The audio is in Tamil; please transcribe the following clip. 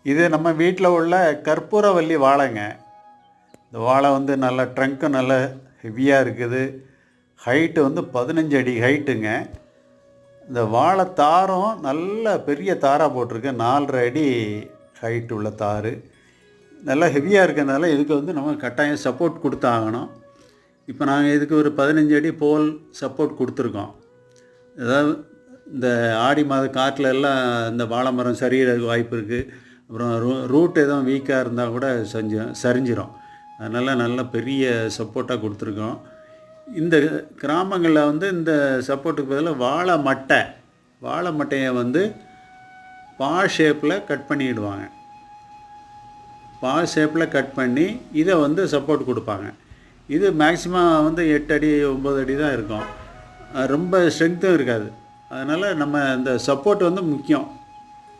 இது நம்ம வீட்டில் உள்ள கற்பூரவல்லி வாழைங்க. இந்த வாழை வந்து நல்ல ட்ரங்க்கு நல்ல ஹெவியாக இருக்குது. ஹைட்டு வந்து 15 அடி ஹைட்டுங்க. இந்த வாழை தாரும் நல்ல பெரிய தாராக போட்டிருக்கு. 4.5 அடி ஹைட்டு உள்ள தார். நல்லா ஹெவியாக இருக்கிறதுனால இதுக்கு வந்து நம்ம கட்டாயம் சப்போர்ட் கொடுத்தாகணும். இப்போ நாங்கள் இதுக்கு ஒரு 15 அடி போல் சப்போர்ட் கொடுத்துருக்கோம். அதாவது இந்த ஆடி மாத காட்டில் எல்லாம் இந்த வாழை மரம் சரியறதுக்கு வாய்ப்பு இருக்குது. அப்புறம் ரூட் எதுவும் வீக்காக இருந்தால் கூட சரிஞ்சிடும். அதனால் நல்ல பெரிய சப்போர்ட்டாக கொடுத்துருக்கோம். இந்த கிராமங்களில் வந்து இந்த சப்போர்ட்டுக்கு பதிலாக வாழை மட்டையை வந்து பா ஷேப்பில் கட் பண்ணிவிடுவாங்க. பா ஷேப்பில் கட் பண்ணி இதை வந்து சப்போர்ட் கொடுப்பாங்க. இது மேக்ஸிமம் வந்து 8 அடி 9 அடி தான் இருக்கும். ரொம்ப ஸ்ட்ரென்த்தும் இருக்காது. அதனால் நம்ம இந்த சப்போர்ட் வந்து முக்கியம்.